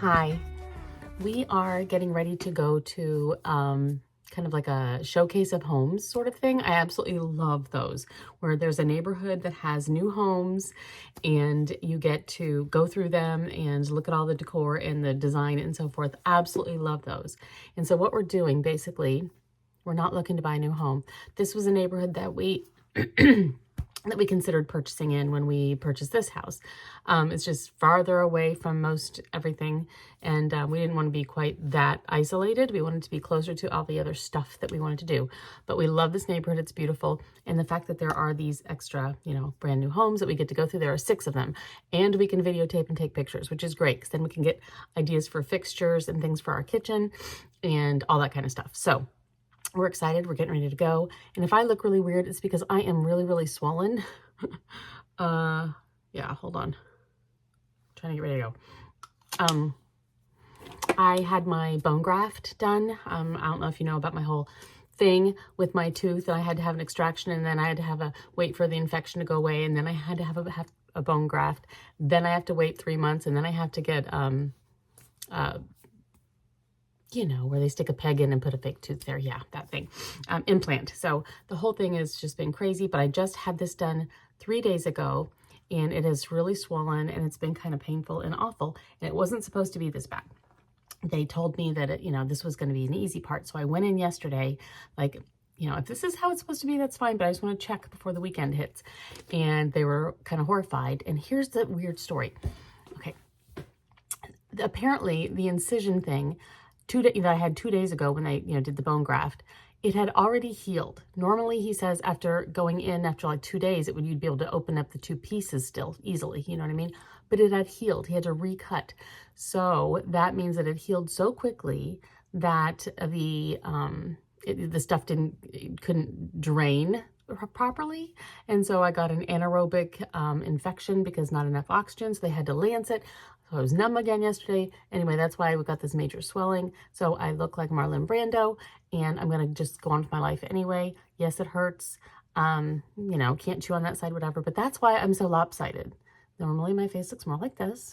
Hi, we are getting ready to go to kind of like a showcase of homes sort of thing. I absolutely love those, where there's a neighborhood that has new homes and you get to go through them and look at all the decor and the design and so forth. Absolutely love those. And so what we're doing, basically, we're not looking to buy a new home. This was a neighborhood that we that we considered purchasing in when we purchased this house. It's just farther away from most everything, and we didn't want to be quite that isolated. We wanted to be closer to all the other stuff that we wanted to do. But we love this neighborhood. It's beautiful. And the fact that there are these extra, brand new homes that we get to go through, there are 6 of them. And we can videotape and take pictures, which is great, because then we can get ideas for fixtures and things for our kitchen and all that kind of stuff. So we're excited. We're getting ready to go. And if I look really weird, it's because I am really, really swollen. Yeah, hold on. I'm trying to get ready to go. I had my bone graft done. I don't know if you know about my whole thing with my tooth. I had to have an extraction, and then I had to wait for the infection to go away, and then I had to have a bone graft. Then I have to wait 3 months, and then I have to get where they stick a peg in and put a fake tooth there. Yeah, that thing. Implant. So the whole thing has just been crazy, but I just had this done 3 days ago, and it is really swollen, and it's been kind of painful and awful, and it wasn't supposed to be this bad. They told me that, this was going to be an easy part, so I went in yesterday, like, if this is how it's supposed to be, that's fine, but I just want to check before the weekend hits, and they were kind of horrified, and here's the weird story. Okay. Apparently, the incision thing, that I had 2 days ago when I, did the bone graft, it had already healed. Normally, he says after going in after like 2 days, you'd be able to open up the 2 pieces still easily, you know what I mean? But it had healed. He had to recut. So that means that it healed so quickly that the stuff couldn't drain properly. And so I got an anaerobic infection because not enough oxygen. So they had to lance it. So I was numb again yesterday. Anyway, that's why we got this major swelling. So I look like Marlon Brando, and I'm going to just go on with my life anyway. Yes, it hurts. Can't chew on that side, whatever. But that's why I'm so lopsided. Normally my face looks more like this.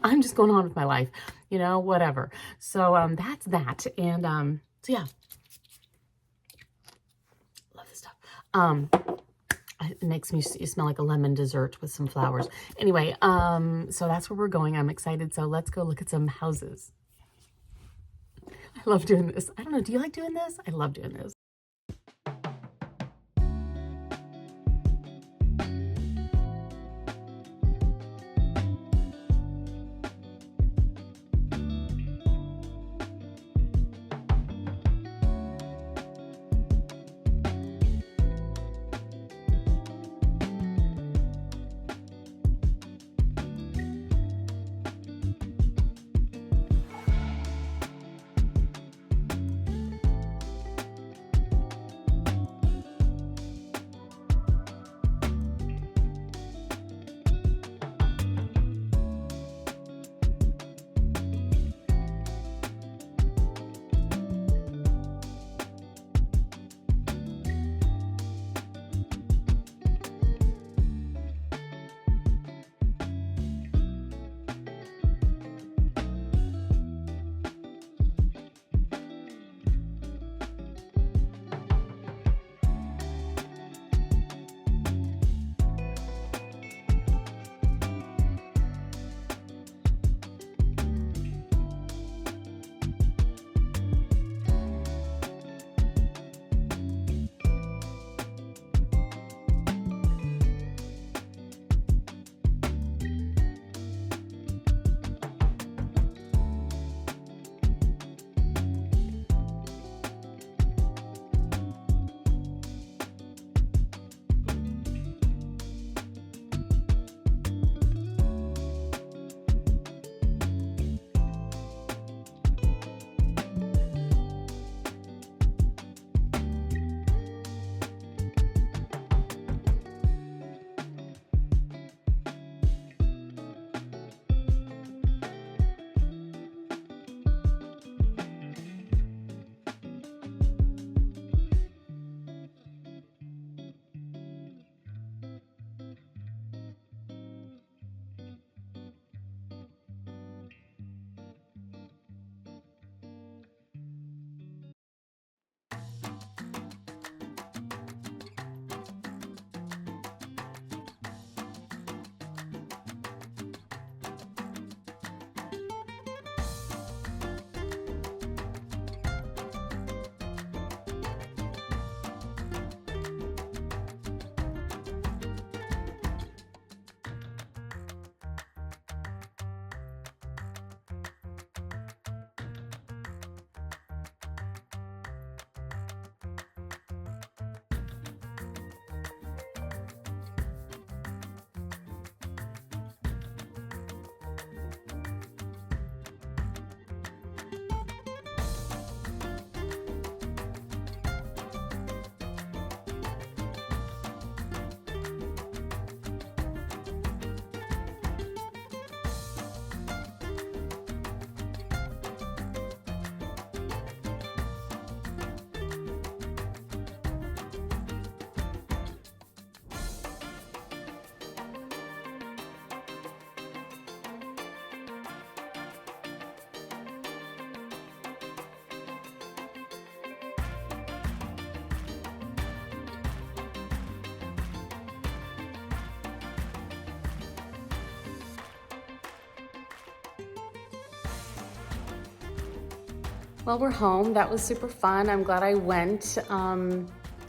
I'm just going on with my life, whatever. So that's that. And so yeah. Love this stuff. It makes me smell like a lemon dessert with some flowers. Anyway, so that's where we're going. I'm excited. So let's go look at some houses. I love doing this. I don't know. Do you like doing this? I love doing this. Well, we're home. That was super fun. I'm glad I went.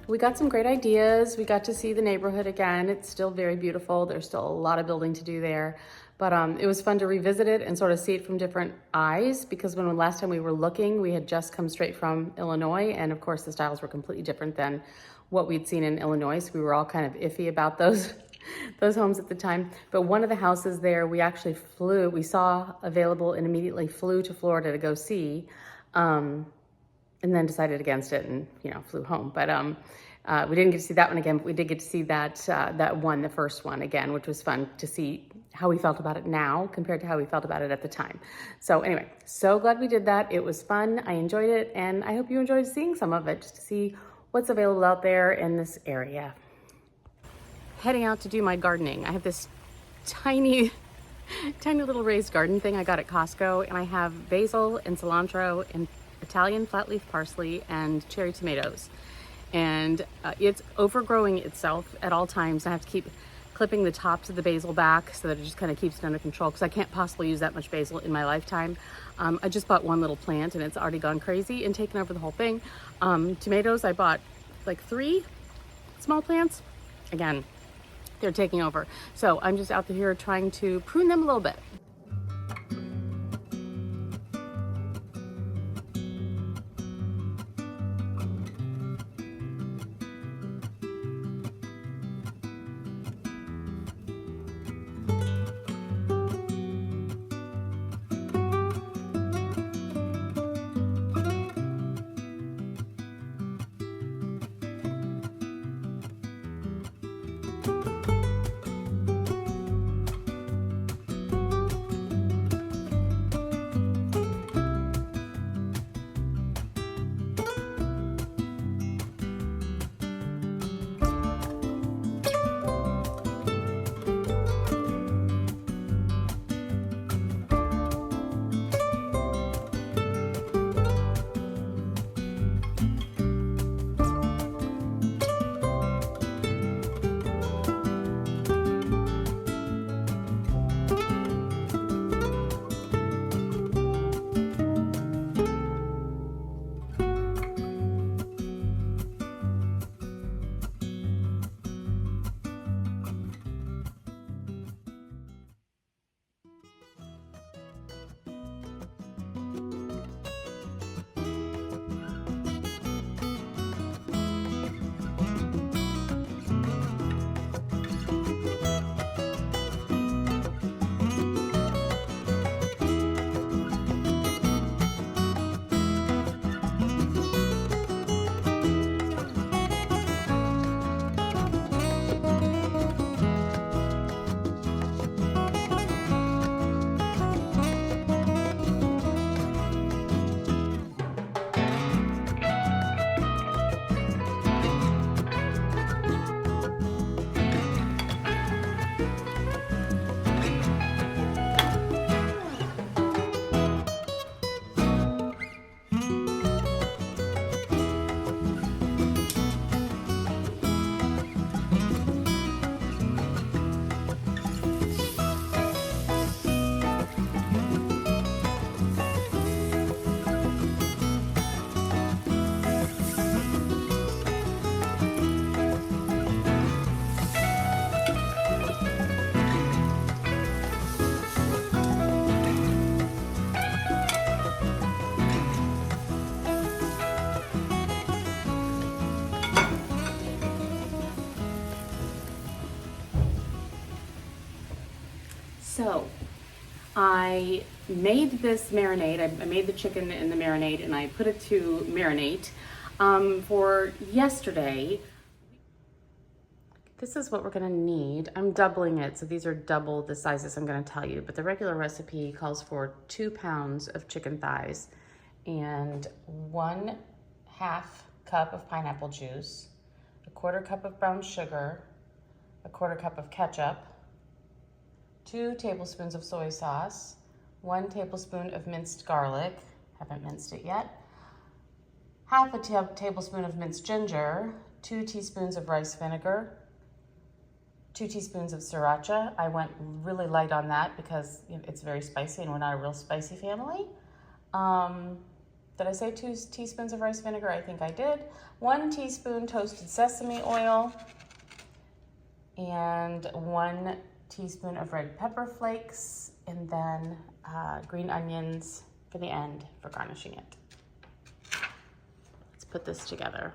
We got some great ideas. We got to see the neighborhood again. It's still very beautiful. There's still a lot of building to do there. But it was fun to revisit it and sort of see it from different eyes, because when the last time we were looking, we had just come straight from Illinois. And of course, the styles were completely different than what we'd seen in Illinois. So we were all kind of iffy about those those homes at the time. But one of the houses there, we saw available and immediately flew to Florida to go see. And then decided against it and, flew home. But we didn't get to see that one again, but we did get to see the first one again, which was fun to see how we felt about it now compared to how we felt about it at the time. So anyway, so glad we did that. It was fun. I enjoyed it. And I hope you enjoyed seeing some of it, just to see what's available out there in this area. Heading out to do my gardening. I have this tiny little raised garden thing I got at Costco, and I have basil and cilantro and Italian flat leaf parsley and cherry tomatoes. And it's overgrowing itself at all times. I have to keep clipping the tops of the basil back so that it just kind of keeps it under control, because I can't possibly use that much basil in my lifetime. I just bought one little plant and it's already gone crazy and taken over the whole thing. Tomatoes, I bought like 3 small plants. Again, they're taking over. So I'm just out here trying to prune them a little bit. So I made this marinade. I made the chicken in the marinade and I put it to marinate for yesterday. This is what we're gonna need. I'm doubling it, so these are double the sizes I'm gonna tell you, but the regular recipe calls for 2 pounds of chicken thighs and 1/2 cup of pineapple juice, 1/4 cup of brown sugar, 1/4 cup of ketchup, 2 tablespoons of soy sauce, 1 tablespoon of minced garlic, haven't minced it yet, 1/2 tablespoon of minced ginger, 2 teaspoons of rice vinegar, 2 teaspoons of sriracha. I went really light on that because it's very spicy and we're not a real spicy family. Did I say 2 teaspoons of rice vinegar? I think I did. 1 teaspoon toasted sesame oil, and 1 teaspoon of red pepper flakes, and then green onions for the end for garnishing it. Let's put this together.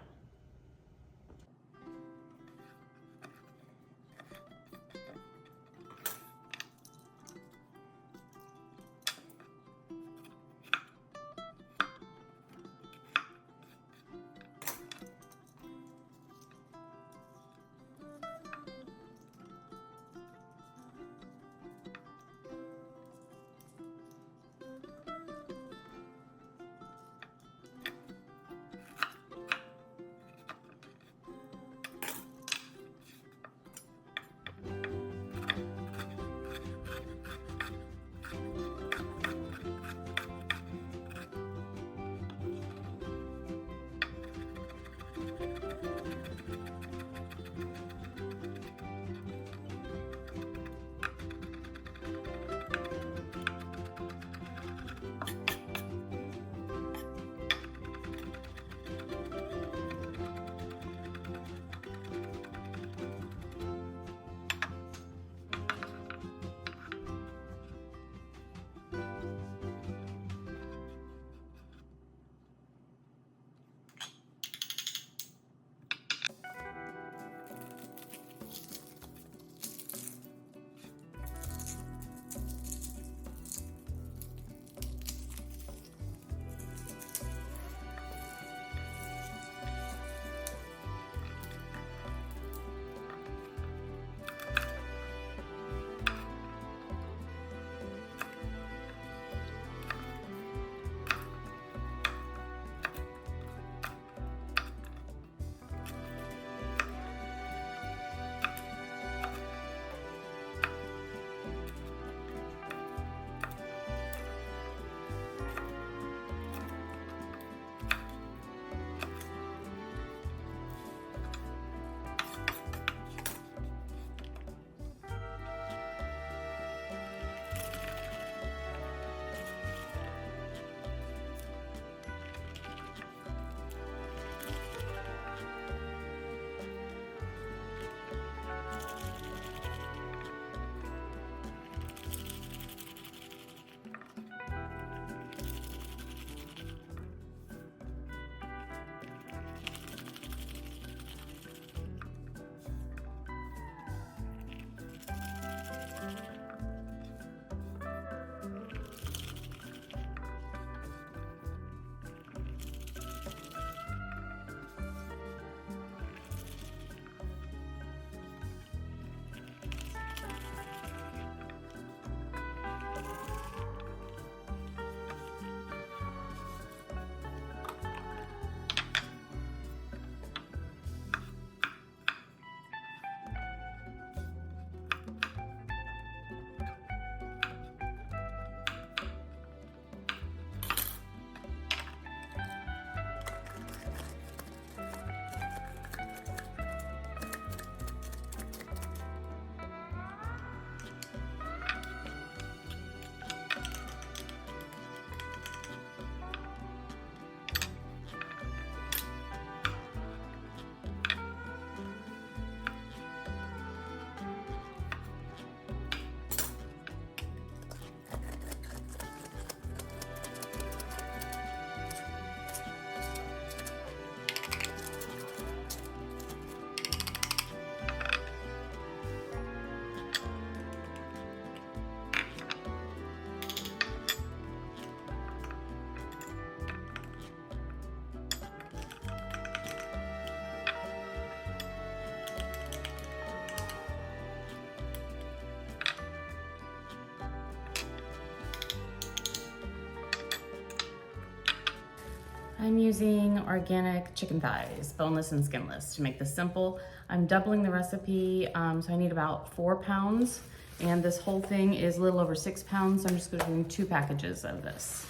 I'm using organic chicken thighs, boneless and skinless, to make this simple. I'm doubling the recipe, so I need about 4 pounds, and this whole thing is a little over 6 pounds, so I'm just doing 2 packages of this.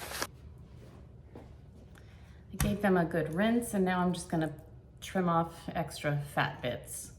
I gave them a good rinse, and now I'm just gonna trim off extra fat bits.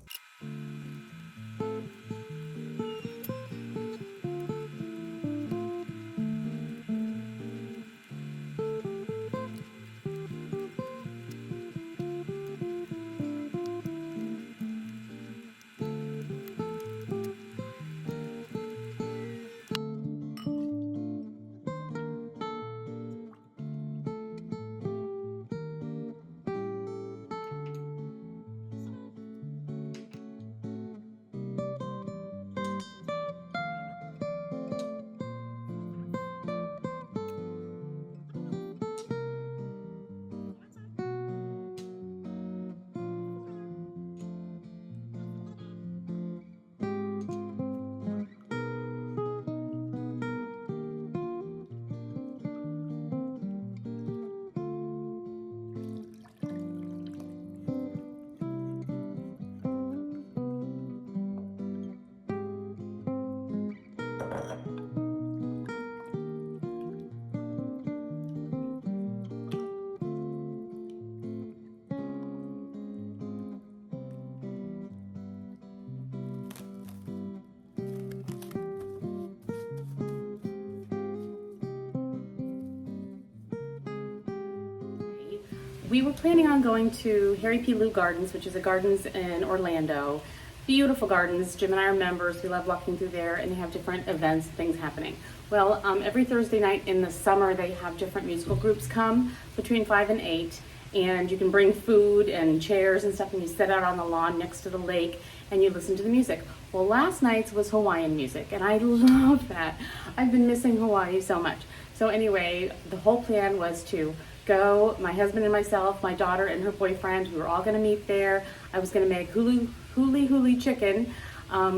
we were planning on going to Harry P. Lou Gardens, which is a gardens in Orlando. Beautiful gardens. Jim and I are members. We love walking through there, and they have different events, things happening. Well, every Thursday night in the summer, they have different musical groups come between 5 and 8, and you can bring food and chairs and stuff, and you sit out on the lawn next to the lake, and you listen to the music. Well, last night's was Hawaiian music, and I love that. I've been missing Hawaii so much. So anyway, the whole plan was to go, my husband and myself, my daughter and her boyfriend, we were all gonna meet there. I was gonna make huli chicken,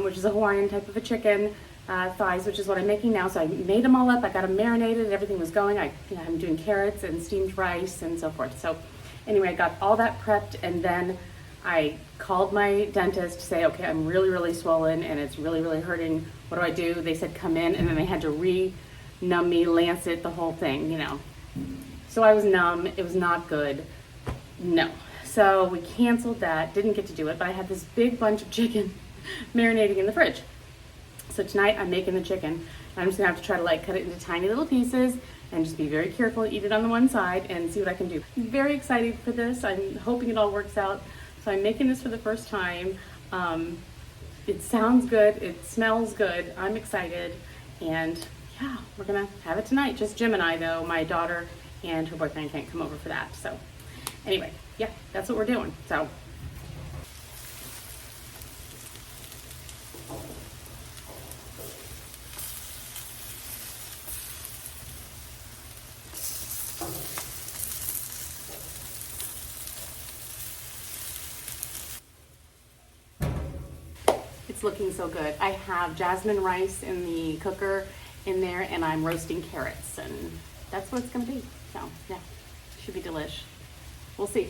which is a Hawaiian type of a chicken, thighs, which is what I'm making now. So I made them all up, I got them marinated, everything was going. I'm doing carrots and steamed rice and so forth. So anyway, I got all that prepped, and then I called my dentist to say, okay, I'm really, really swollen and it's really, really hurting. What do I do? They said, come in, and then they had to numb me, lancet, the whole thing, you know. So I was numb, it was not good, no. So we canceled that, didn't get to do it, but I had this big bunch of chicken marinating in the fridge. So tonight I'm making the chicken. I'm just gonna have to try to like cut it into tiny little pieces and just be very careful, eat it on the one side and see what I can do. I'm very excited for this. I'm hoping it all works out. So I'm making this for the first time. It sounds good, it smells good, I'm excited, and yeah, we're gonna have it tonight. Just Jim and I though. My daughter and her boyfriend can't come over for that. So anyway, yeah, that's what we're doing. So it's looking so good. I have jasmine rice in the cooker in there, and I'm roasting carrots, and that's what it's gonna be. So yeah, should be delish. We'll see.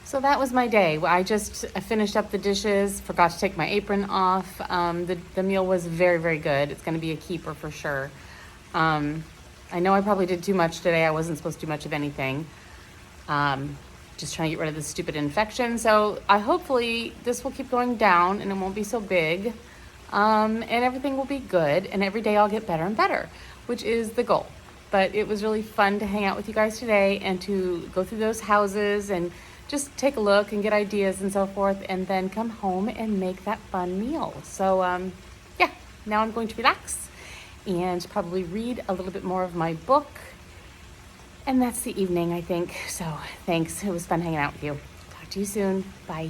So that was my day. I finished up the dishes, forgot to take my apron off. The meal was very, very good. It's gonna be a keeper for sure. I know I probably did too much today. I wasn't supposed to do much of anything. Just trying to get rid of this stupid infection. So hopefully this will keep going down and it won't be so big. And everything will be good, and every day I'll get better and better, which is the goal. But it was really fun to hang out with you guys today and to go through those houses and just take a look and get ideas and so forth, and then come home and make that fun meal. So yeah, now I'm going to relax and probably read a little bit more of my book. And that's the evening, I think. So thanks, it was fun hanging out with you. Talk to you soon, bye.